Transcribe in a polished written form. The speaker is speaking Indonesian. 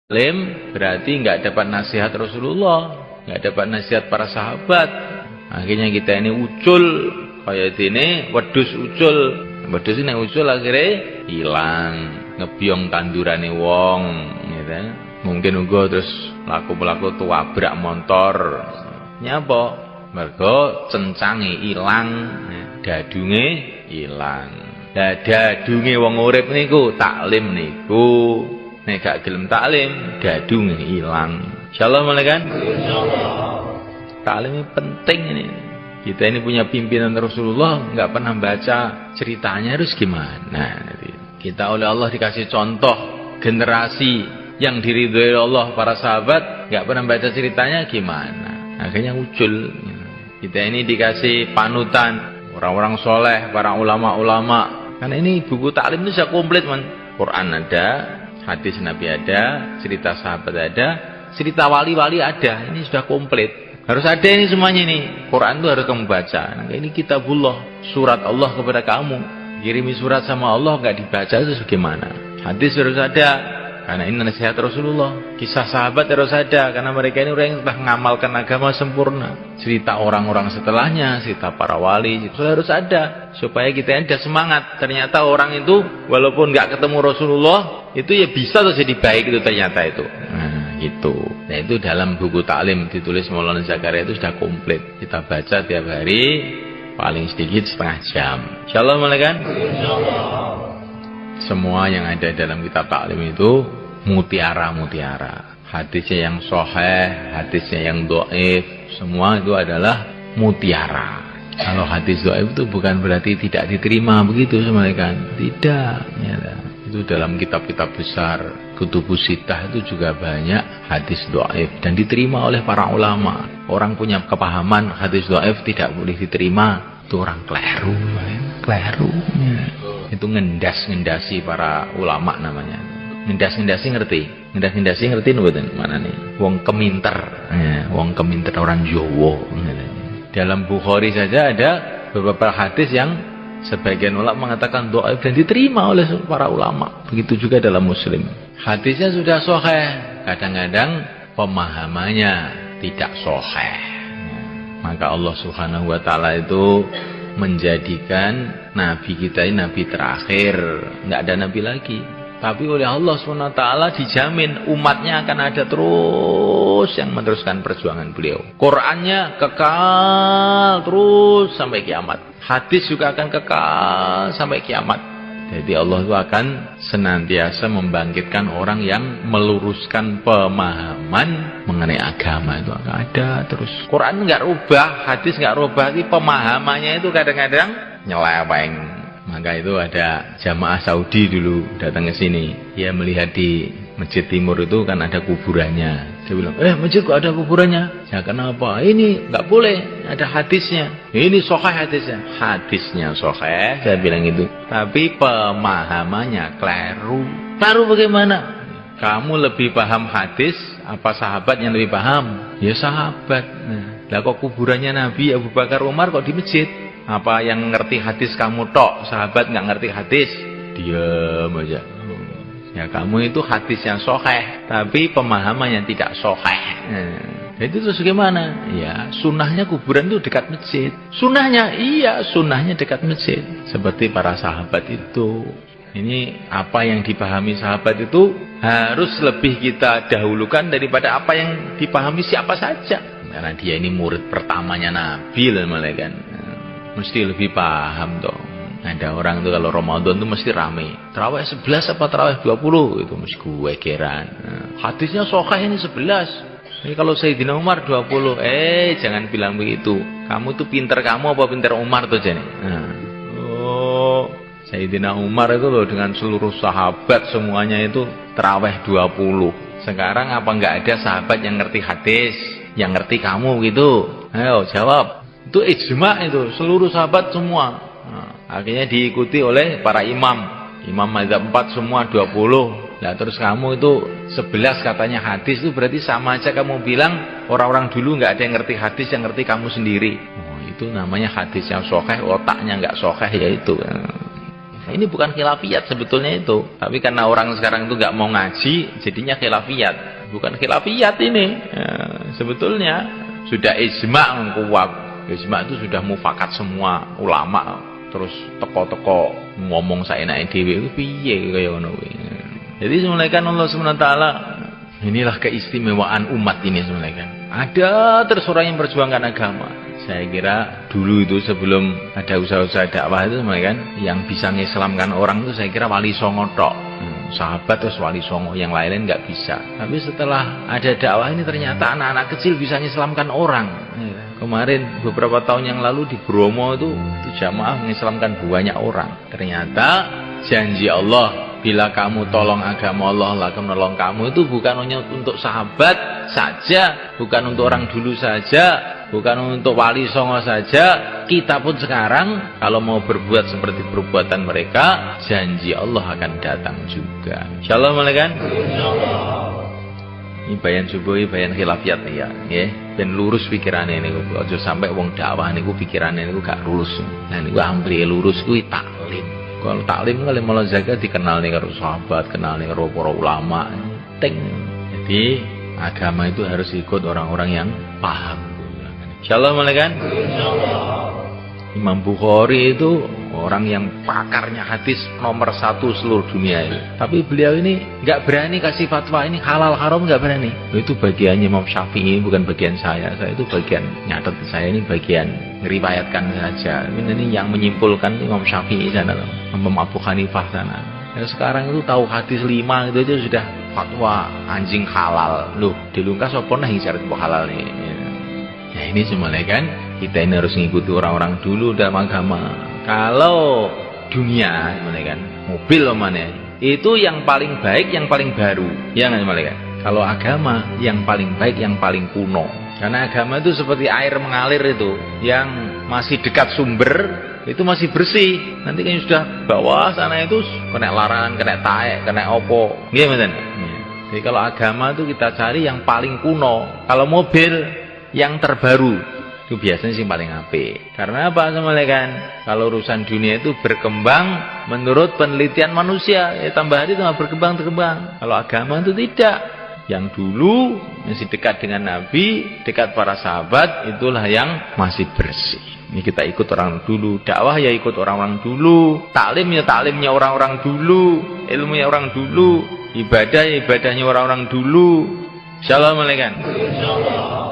Lim berarti nggak dapat nasihat Rasulullah, nggak dapat nasihat para sahabat. Akhirnya kita ini ucul kayak ini, wedhus ucul. Wedhus ini ucul akhirnya hilang, ngebyong tandurane wong, gitu. Mungkin uga terus laku-laku tuwabrak motor. Nyapa? Mergo cencange ilang, dadunge ilang. Lah dadunge wong urip niku taklim niku. Nek gak gelem taklim, dadunge ilang. Insyaallah mulai kan? Insyaallah. Taklim ini penting ini. Kita ini punya pimpinan Rasulullah, nggak pernah baca ceritanya, harus gimana? Kita oleh Allah dikasih contoh generasi yang diridhoi Allah, para sahabat, nggak pernah baca ceritanya, gimana? Akhirnya muncul. Kita ini dikasih panutan orang-orang soleh, para ulama-ulama. Karena ini buku taklim itu sudah komplit, man. Quran ada, hadis Nabi ada, cerita sahabat ada, cerita wali-wali ada. Ini sudah komplit. Harus ada ini semuanya ini. Quran itu harus kamu baca. Nah, ini kitabullah, surat Allah kepada kamu. Kirimi surat sama Allah nggak dibaca itu bagaimana? Hadis harus ada, karena ini nasihat Rasulullah. Kisah sahabat harus ada, karena mereka ini orang yang telah mengamalkan agama sempurna. Cerita orang-orang setelahnya, cerita para wali, itu harus ada supaya kita ada semangat. Ternyata orang itu walaupun nggak ketemu Rasulullah, itu ya bisa tuh jadi baik itu ternyata itu. Gitu. Nah itu dalam buku taklim ditulis Maulana Zakaria itu sudah komplit. Kita baca tiap hari paling sedikit setengah jam. Insyaallah mulai kan? Insyaallah. Semua yang ada dalam kitab taklim itu mutiara-mutiara. Hadisnya yang sahih, hadisnya yang dhaif, semua itu adalah mutiara. Kalau hadis dhaif itu bukan berarti tidak diterima begitu semua kan? Tidak, ya. Itu dalam kitab-kitab besar Kutubus Sittah itu juga banyak hadis dhaif dan diterima oleh para ulama. Orang punya kepahaman hadis dhaif tidak boleh diterima, itu orang keliru, keliru. Itu ngendas-ngendasi para ulama namanya. Ngendas-ngendasi ngerti? Ngendas-ngendasi ngerti mboten? Mana nih? Wong keminter. Wong keminter orang Jawa. Dalam Bukhari saja ada beberapa hadis yang sebagian ulama mengatakan dhaif dan diterima oleh para ulama. Begitu juga dalam Muslim. Hadisnya sudah sahih, kadang-kadang pemahamannya tidak sahih. Maka Allah Subhanahu wa taala itu menjadikan nabi kita ini nabi terakhir, enggak ada nabi lagi. Tapi oleh Allah Subhanahu wa taala dijamin umatnya akan ada terus yang meneruskan perjuangan beliau. Qurannya kekal terus sampai kiamat. Hadis juga akan kekal sampai kiamat. Jadi Allah itu akan senantiasa membangkitkan orang yang meluruskan pemahaman mengenai agama itu akan ada terus. Quran nggak rubah, hadis nggak rubah, tapi pemahamannya itu kadang-kadang nyeleweng. Maka itu ada jamaah Saudi dulu datang ke sini. Dia melihat di Masjid Timur itu kan ada kuburannya. Dia bilang, masjid kok ada kuburannya? Ya kenapa? Ini nggak boleh, ada hadisnya. Ini sahih hadisnya. Hadisnya sahih, saya bilang itu. Tapi pemahamannya keliru. Keliru bagaimana? Kamu lebih paham hadis, apa sahabat yang lebih paham? Ya sahabat. Lah kok kuburannya Nabi Abu Bakar Umar kok di masjid? Apa yang ngerti hadis kamu tok, sahabat nggak ngerti hadis? Diam aja. Ya kamu itu hadis yang sahih, tapi pemahaman yang tidak sahih. Itu terus gimana? Ya sunnahnya kuburan itu dekat masjid. Sunnahnya iya, sunnahnya dekat masjid. Seperti para sahabat itu. Ini apa yang dipahami sahabat itu harus lebih kita dahulukan daripada apa yang dipahami siapa saja. Karena dia ini murid pertamanya Nabi lah malaikat. Mesti lebih paham dong. Ada orang tuh kalau Ramadan tuh mesti rame. Tarawih 11 apa tarawih 20 itu mesti gue keran. Hadisnya sahih ini 11. Ini kalau Sayyidina Umar 20. Jangan bilang begitu. Kamu tuh pinter kamu apa pinter Umar tuh jadi. Sayyidina Umar itu loh dengan seluruh sahabat semuanya itu tarawih 20. Sekarang apa enggak ada sahabat yang ngerti hadis, yang ngerti kamu gitu? Ayo jawab. Itu ijma itu seluruh sahabat semua. Akhirnya diikuti oleh para imam mazhab 4 semua 20. Nah terus kamu itu 11 katanya hadis, itu berarti sama aja kamu bilang orang-orang dulu nggak ada yang ngerti hadis, yang ngerti kamu sendiri. Itu namanya hadis yang sahih, otaknya nggak sahih, ya itu Ini bukan khilafiyat sebetulnya itu. Tapi karena orang sekarang itu nggak mau ngaji, jadinya khilafiyat. Bukan khilafiyat ini. Ya, sebetulnya sudah ijma' kuat. Ijma' itu sudah mufakat semua ulama. Terus teko-teko ngomong saenake dhewe itu piye kaya ngono kuwi. Jadi sebenarnya kan Allah SWT, inilah keistimewaan umat ini sebenarnya kan. Ada terus orang yang memperjuangkan agama. Saya kira dulu itu sebelum ada usaha-usaha dakwah itu sebenarnya kan, yang bisa mengislamkan orang itu saya kira Wali Songo tok. Sahabat terus Wali Songo, yang lain-lain nggak bisa. Tapi setelah ada dakwah ini ternyata anak-anak kecil bisa mengislamkan orang. Kemarin beberapa tahun yang lalu di Bromo itu jamaah mengislamkan banyak orang. Ternyata janji Allah, bila kamu tolong agama Allah, Allah akan menolong kamu, itu bukan hanya untuk sahabat saja, bukan untuk orang dulu saja, bukan untuk Wali Songo saja. Kita pun sekarang kalau mau berbuat seperti perbuatan mereka, janji Allah akan datang juga. Insyaallah kan? Ini bayan subuh, bayan khilafiyat ya, ben lurus pikirannya ini. Aja sampai wong dakwah niku pikirannya niku gak lurus. Nah niku amri lurus kuwi taklim. Kalau taklim kali malah jaga dikenal nih karo sahabat, kenal nih karo para ulama. Jadi agama itu harus ikut orang-orang yang paham. Insyaallah kan? Imam Bukhari itu orang yang pakarnya hadis nomor 1 seluruh dunia ini. Tapi beliau ini nggak berani kasih fatwa ini halal haram, nggak berani. Itu bagiannya Imam Syafi'i, bukan bagian saya. Saya itu bagian nyatet, saya ini bagian ngeriwayatkan saja. Ini yang menyimpulkan Imam Syafi'i sana, Imam Abu Hanifah sana. Ya, sekarang itu tahu hadis 5 itu aja sudah fatwa anjing halal. Loh, dilungkas apa nah syarat halal nih. Ya ini semuanya kan, kita ini harus mengikuti orang-orang dulu dalam agama. Kalau dunia, kan, mobil mana, itu yang paling baik, yang paling baru, ya nggak kan? Kalau agama, yang paling baik, yang paling kuno. Karena agama itu seperti air mengalir itu, yang masih dekat sumber, itu masih bersih. Nanti kan sudah bawah sana itu kena larangan, kena taek, kena opo, gimana? Jadi kalau agama itu kita cari yang paling kuno. Kalau mobil yang terbaru itu biasanya sih paling apik. Karena apa semuanya kan? Kalau urusan dunia itu berkembang menurut penelitian manusia, ya tambah hari tambah berkembang. Kalau agama itu tidak. Yang dulu masih dekat dengan Nabi, dekat para sahabat, itulah yang masih bersih. Ini kita ikut orang dulu, dakwah ya ikut orang-orang dulu, taklim ya taklimnya orang-orang dulu, ilmu ya orang dulu, ibadah ya ibadahnya orang-orang dulu. Insyaallah.